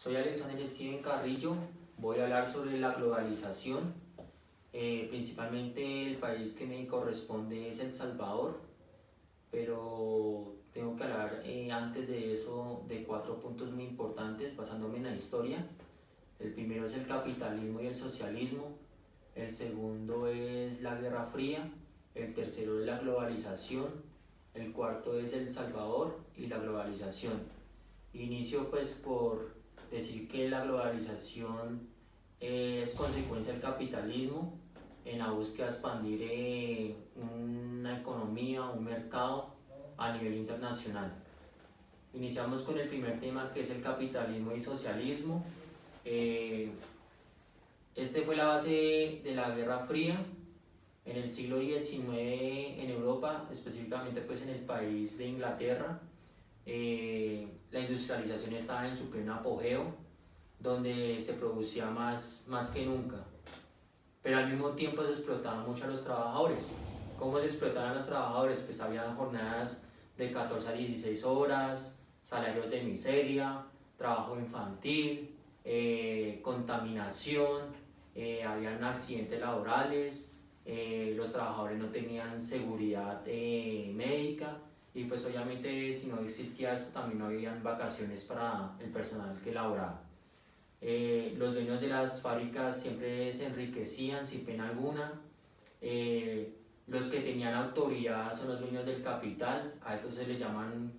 Soy Alexander Steven Carrillo, voy a hablar sobre la globalización. Principalmente el país que me corresponde es El Salvador, pero tengo que hablar antes de eso de 4 puntos muy importantes basándome en la historia. El primero es el capitalismo y el socialismo, el segundo es la Guerra Fría, el tercero es la globalización, el cuarto es El Salvador y la globalización. Inicio pues por decir que la globalización es consecuencia del capitalismo en la búsqueda de expandir una economía, un mercado a nivel internacional. Iniciamos con el primer tema, que es el capitalismo y socialismo. Este fue la base de la Guerra Fría en el siglo XIX en Europa, específicamente pues en el país de Inglaterra. La industrialización estaba en su pleno apogeo, donde se producía más que nunca, pero al mismo tiempo se explotaban mucho a los trabajadores. ¿Cómo se explotaban a los trabajadores? Pues había jornadas de 14 a 16 horas, salarios de miseria, trabajo infantil, contaminación, habían accidentes laborales, los trabajadores no tenían seguridad médica, y pues obviamente si no existía esto también no habían vacaciones para el personal que laboraba. Los dueños de las fábricas siempre se enriquecían sin pena alguna. Los que tenían autoridad son los dueños del capital, a estos se les llaman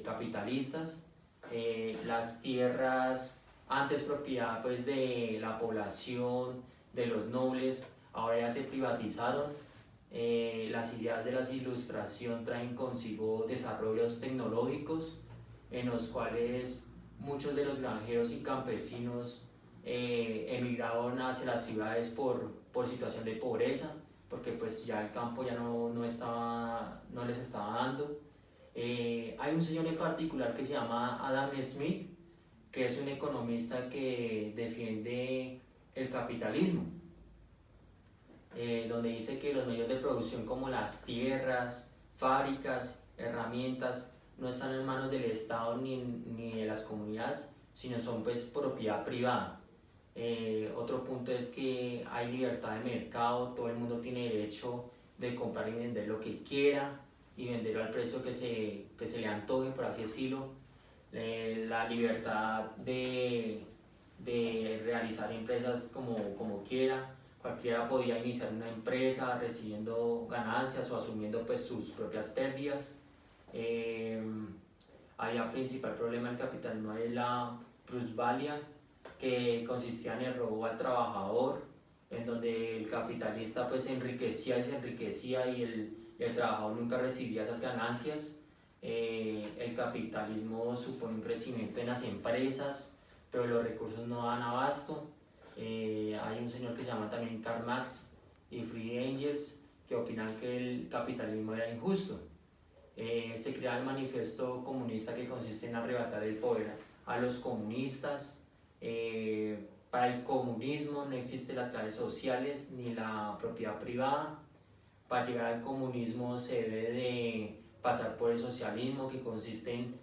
capitalistas. Las tierras, antes propiedad pues de la población, de los nobles, ahora ya se privatizaron. Las ideas de la ilustración traen consigo desarrollos tecnológicos en los cuales muchos de los granjeros y campesinos emigraron hacia las ciudades por situación de pobreza, porque pues ya el campo ya no les estaba dando. Hay un señor en particular que se llama Adam Smith, que es un economista que defiende el capitalismo, donde dice que los medios de producción como las tierras, fábricas, herramientas, no están en manos del Estado ni de las comunidades, sino son pues propiedad privada. Otro punto es que hay libertad de mercado, todo el mundo tiene derecho de comprar y vender lo que quiera y venderlo al precio que se le antoje, por así decirlo. La libertad de realizar empresas como quiera. Cualquiera podría iniciar una empresa recibiendo ganancias o asumiendo pues sus propias pérdidas. Había principal problema del capitalismo es la plusvalia, que consistía en el robo al trabajador, en donde el capitalista pues se enriquecía y el trabajador nunca recibía esas ganancias. El capitalismo supone un crecimiento en las empresas, pero los recursos no dan abasto. Hay un señor que se llama también Karl Marx y Friedrich Engels, que opinan que el capitalismo era injusto. Se crea el manifiesto comunista, que consiste en arrebatar el poder a los comunistas. Para el comunismo no existen las clases sociales ni la propiedad privada. Para llegar al comunismo se debe de pasar por el socialismo, que consiste en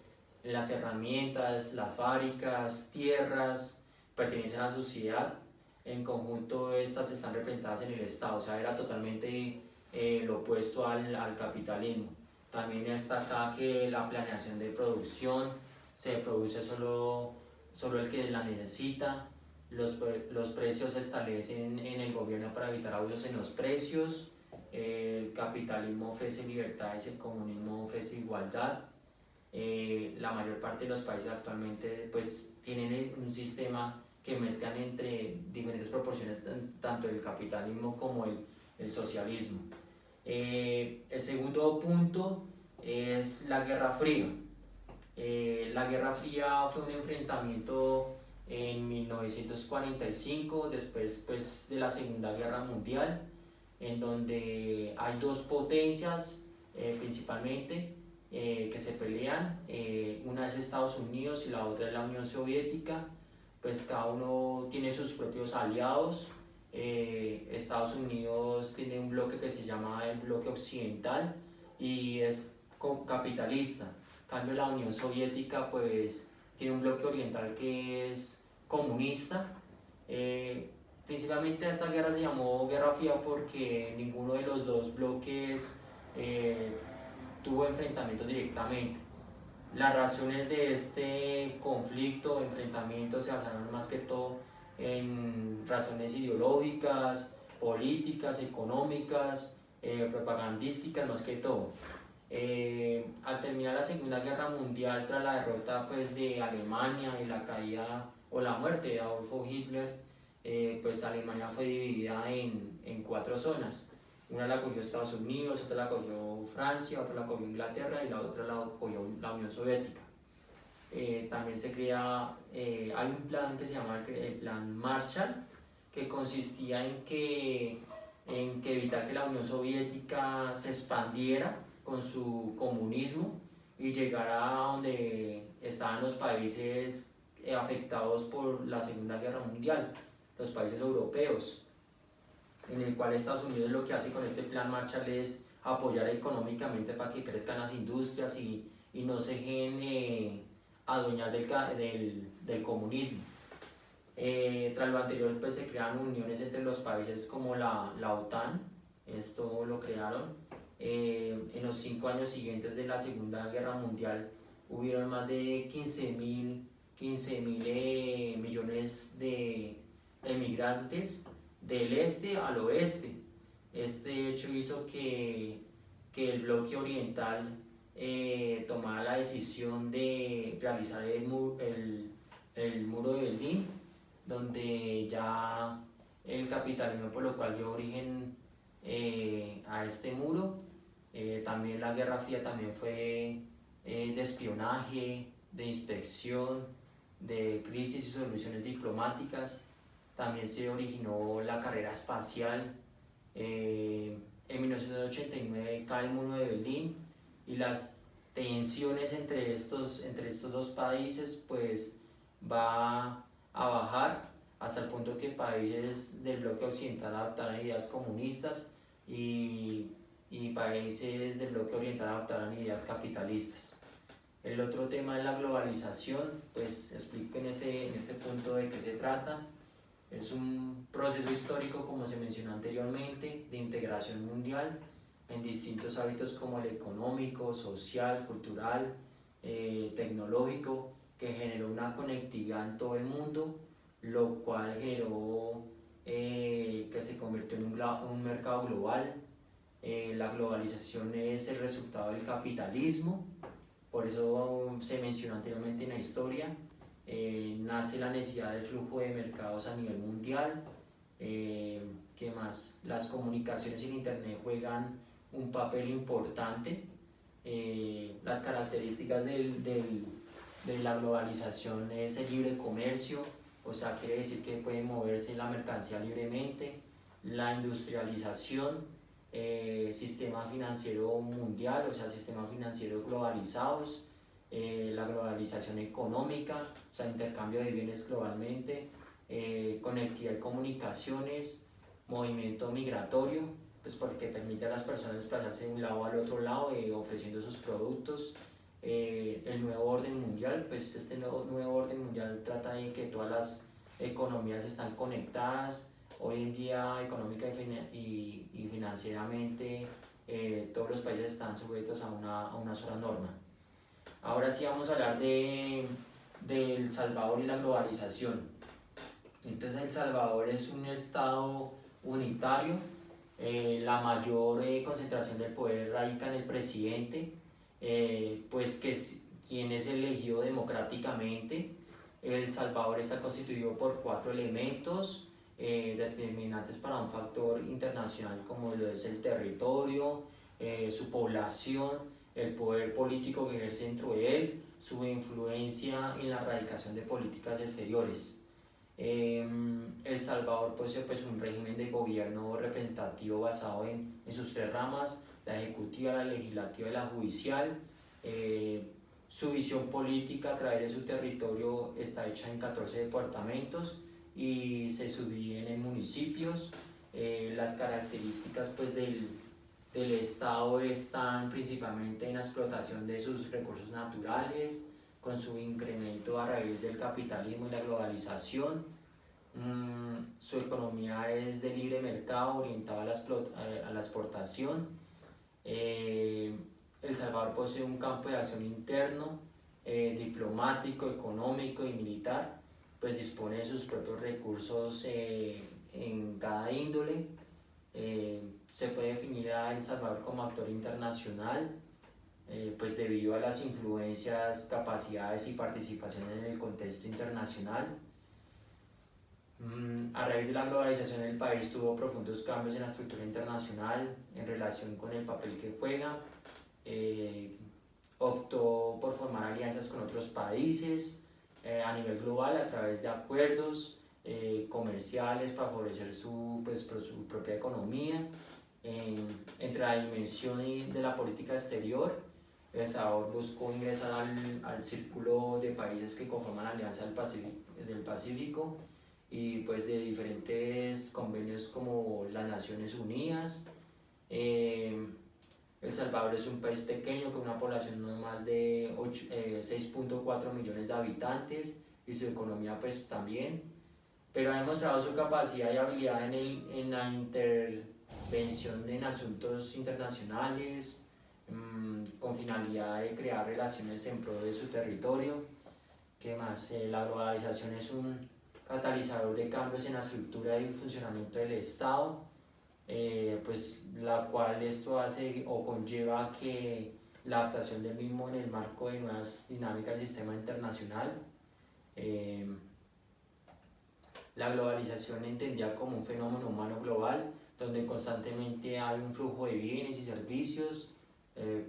las herramientas, las fábricas, tierras, pertenecen a la sociedad. En conjunto estas están representadas en el Estado, o sea, era totalmente lo opuesto al capitalismo. También está acá que la planeación de producción se produce solo el que la necesita. Los precios se establecen en el gobierno para evitar abusos en los precios. El capitalismo ofrece libertades, el comunismo ofrece igualdad. La mayor parte de los países actualmente pues tienen un sistema que mezclan entre diferentes proporciones tanto el capitalismo como el socialismo. El segundo punto es la Guerra Fría. La Guerra Fría fue un enfrentamiento en 1945, después pues, de la Segunda Guerra Mundial, en donde hay dos potencias principalmente que se pelean. Una es Estados Unidos y la otra es la Unión Soviética. Pues cada uno tiene sus propios aliados. Estados Unidos tiene un bloque que se llama el bloque occidental y es capitalista. En cambio la Unión Soviética pues tiene un bloque oriental que es comunista. Principalmente esta guerra se llamó Guerra Fría porque ninguno de los dos bloques tuvo enfrentamientos directamente. Las razones de este conflicto, enfrentamiento, se basaron más que todo en razones ideológicas, políticas, económicas, propagandísticas más que todo. Al terminar la Segunda Guerra Mundial, tras la derrota pues, de Alemania y la caída o la muerte de Adolfo Hitler, pues Alemania fue dividida en cuatro zonas. Una la cogió Estados Unidos, otra la cogió Francia, otra la cogió Inglaterra y la otra la cogió la Unión Soviética. También se crea, hay un plan que se llama el Plan Marshall, que consistía en que evitar que la Unión Soviética se expandiera con su comunismo y llegara a donde estaban los países afectados por la Segunda Guerra Mundial, los países europeos, en el cual Estados Unidos lo que hace con este plan Marshall es apoyar económicamente para que crezcan las industrias y no se dejen adueñar del comunismo. Tras lo anterior pues se crean uniones entre los países como la OTAN, esto lo crearon. En los 5 años siguientes de la Segunda Guerra Mundial hubieron más de 15.000 millones de emigrantes del este al oeste. Este hecho hizo que el bloque oriental tomara la decisión de realizar el muro de Berlín, donde ya el capitalismo, por lo cual dio origen a este muro. También la Guerra Fría también fue de espionaje, de inspección, de crisis y soluciones diplomáticas. También se originó la carrera espacial. En 1989 cae el muro de Berlín y las tensiones entre estos dos países pues va a bajar hasta el punto que países del bloque occidental adoptaran ideas comunistas y países del bloque oriental adoptaran ideas capitalistas. El otro tema es la globalización, pues explico en este punto de qué se trata. Es un proceso histórico, como se mencionó anteriormente, de integración mundial en distintos hábitos como el económico, social, cultural, tecnológico, que generó una conectividad en todo el mundo, lo cual generó que se convirtió en un mercado global. La globalización es el resultado del capitalismo, por eso se mencionó anteriormente en la historia. Nace la necesidad del flujo de mercados a nivel mundial. ¿Qué más? Las comunicaciones y el internet juegan un papel importante. Las características de la globalización es el libre comercio, o sea, quiere decir que puede moverse la mercancía libremente. La industrialización, sistema financiero mundial, o sea, sistema financiero globalizados. La globalización económica, o sea, intercambio de bienes globalmente, conectividad y comunicaciones, movimiento migratorio, pues porque permite a las personas desplazarse de un lado al otro lado ofreciendo sus productos. El nuevo orden mundial, pues este nuevo orden mundial trata de que todas las economías están conectadas. Hoy en día económica y financieramente todos los países están sujetos a una sola norma. Ahora sí vamos a hablar de El Salvador y la globalización. Entonces El Salvador es un estado unitario, la mayor concentración del poder radica en el presidente, pues que es quien es elegido democráticamente. El Salvador está constituido por 4 elementos determinantes para un factor internacional como lo es el territorio, su población, el poder político que ejerce dentro de él, su influencia en la erradicación de políticas exteriores. El Salvador posee pues, un régimen de gobierno representativo basado en sus 3 ramas, la ejecutiva, la legislativa y la judicial. Su visión política a través de su territorio está hecha en 14 departamentos y se subdividen en municipios. Las características pues, del Estado están principalmente en la explotación de sus recursos naturales, con su incremento a raíz del capitalismo y la globalización. Su economía es de libre mercado orientada a la exportación. El Salvador posee un campo de acción interno, diplomático, económico y militar, pues dispone de sus propios recursos en cada índole. Se puede definir a El Salvador como actor internacional, pues debido a las influencias, capacidades y participación en el contexto internacional. A raíz de la globalización el país tuvo profundos cambios en la estructura internacional en relación con el papel que juega. Optó por formar alianzas con otros países a nivel global a través de acuerdos comerciales para favorecer su propia economía. Entre la dimensión de la política exterior, El Salvador buscó ingresar al círculo de países que conforman la Alianza del Pacífico y pues de diferentes convenios como las Naciones Unidas. El Salvador es un país pequeño con una población no más de 6.4 millones de habitantes y su economía pues también, pero ha demostrado su capacidad y habilidad en la intervención en asuntos internacionales con finalidad de crear relaciones en pro de su territorio. ¿Qué más? La globalización es un catalizador de cambios en la estructura y funcionamiento del Estado, pues la cual esto hace o conlleva que la adaptación del mismo en el marco de nuevas dinámicas del sistema internacional. La globalización entendida como un fenómeno humano global donde constantemente hay un flujo de bienes y servicios,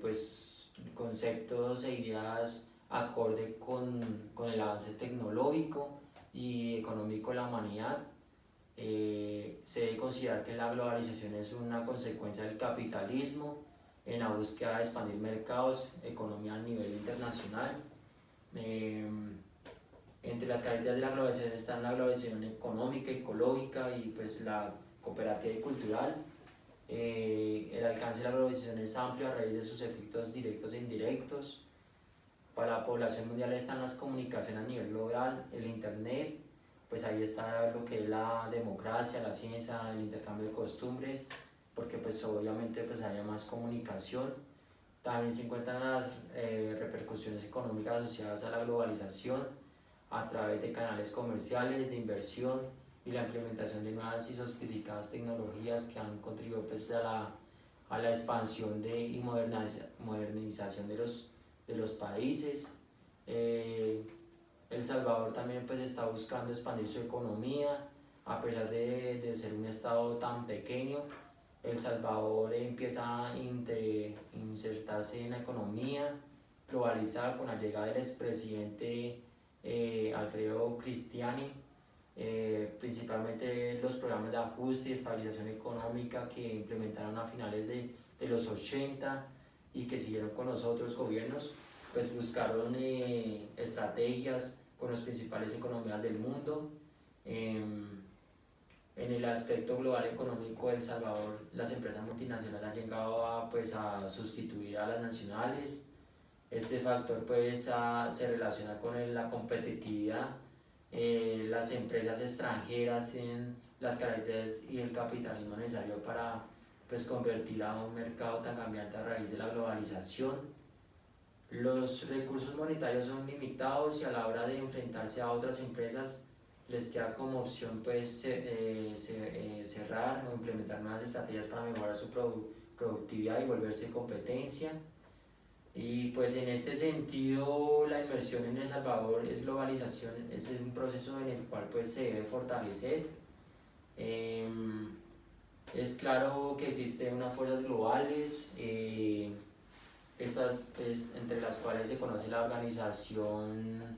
pues conceptos e ideas acorde con el avance tecnológico y económico de la humanidad. Se debe considerar que la globalización es una consecuencia del capitalismo en la búsqueda de expandir mercados, economía a nivel internacional. Entre las características de la globalización están la globalización económica, ecológica y pues la cooperativa y cultural. El alcance de la globalización es amplio a raíz de sus efectos directos e indirectos. Para la población mundial están las comunicaciones a nivel global, el internet, pues ahí está lo que es la democracia, la ciencia, el intercambio de costumbres, porque pues obviamente pues haya más comunicación. También se encuentran las repercusiones económicas asociadas a la globalización a través de canales comerciales, de inversión y la implementación de nuevas y sofisticadas tecnologías que han contribuido pues a la expansión y modernización de los países. El Salvador también pues está buscando expandir su economía a pesar de ser un estado tan pequeño. El Salvador empieza a insertarse en la economía globalizada con la llegada del expresidente Alfredo Cristiani, principalmente los programas de ajuste y estabilización económica que implementaron a finales de los 80 y que siguieron con los otros gobiernos, pues buscaron estrategias con las principales economías del mundo. En el aspecto global económico de El Salvador, las empresas multinacionales han llegado pues, a sustituir a las nacionales. Este factor pues, se relaciona con la competitividad. Las empresas extranjeras tienen las características y el capitalismo necesario para pues, convertir a un mercado tan cambiante a raíz de la globalización. Los recursos monetarios son limitados y a la hora de enfrentarse a otras empresas les queda como opción pues, cerrar o implementar nuevas estrategias para mejorar su productividad y volverse competencia. Y pues en este sentido la inversión en El Salvador es globalización, es un proceso en el cual pues, se debe fortalecer. Es claro que existen unas fuerzas globales, entre las cuales se conoce la Organización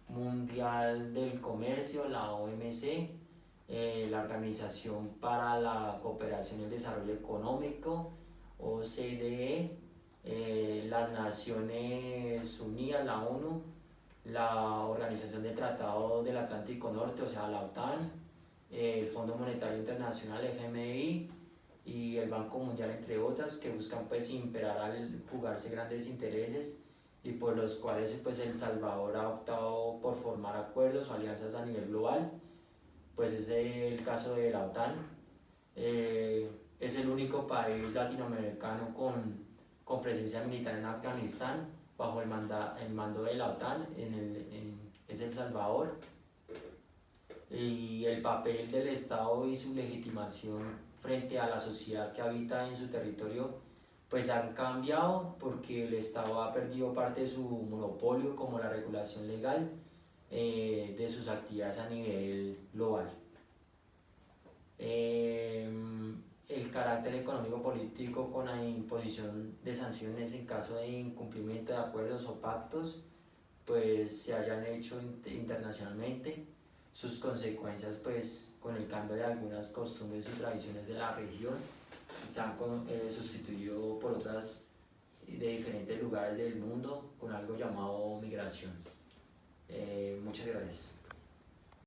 Mundial del Comercio, la OMC, la Organización para la Cooperación y el Desarrollo Económico, OCDE, las Naciones Unidas, la ONU, la Organización del Tratado del Atlántico Norte, o sea, la OTAN, el Fondo Monetario Internacional, FMI, y el Banco Mundial, entre otras, que buscan pues imperar al jugarse grandes intereses y por los cuales pues El Salvador ha optado por formar acuerdos o alianzas a nivel global. Pues es el caso de la OTAN. Es el único país latinoamericano con presencia militar en Afganistán bajo el mando de la OTAN, es El Salvador. Y el papel del Estado y su legitimación frente a la sociedad que habita en su territorio pues han cambiado porque el Estado ha perdido parte de su monopolio como la regulación legal de sus actividades a nivel global. El carácter económico-político con la imposición de sanciones en caso de incumplimiento de acuerdos o pactos pues se hayan hecho internacionalmente. Sus consecuencias pues con el cambio de algunas costumbres y tradiciones de la región se han sustituido por otras de diferentes lugares del mundo con algo llamado migración. Muchas gracias.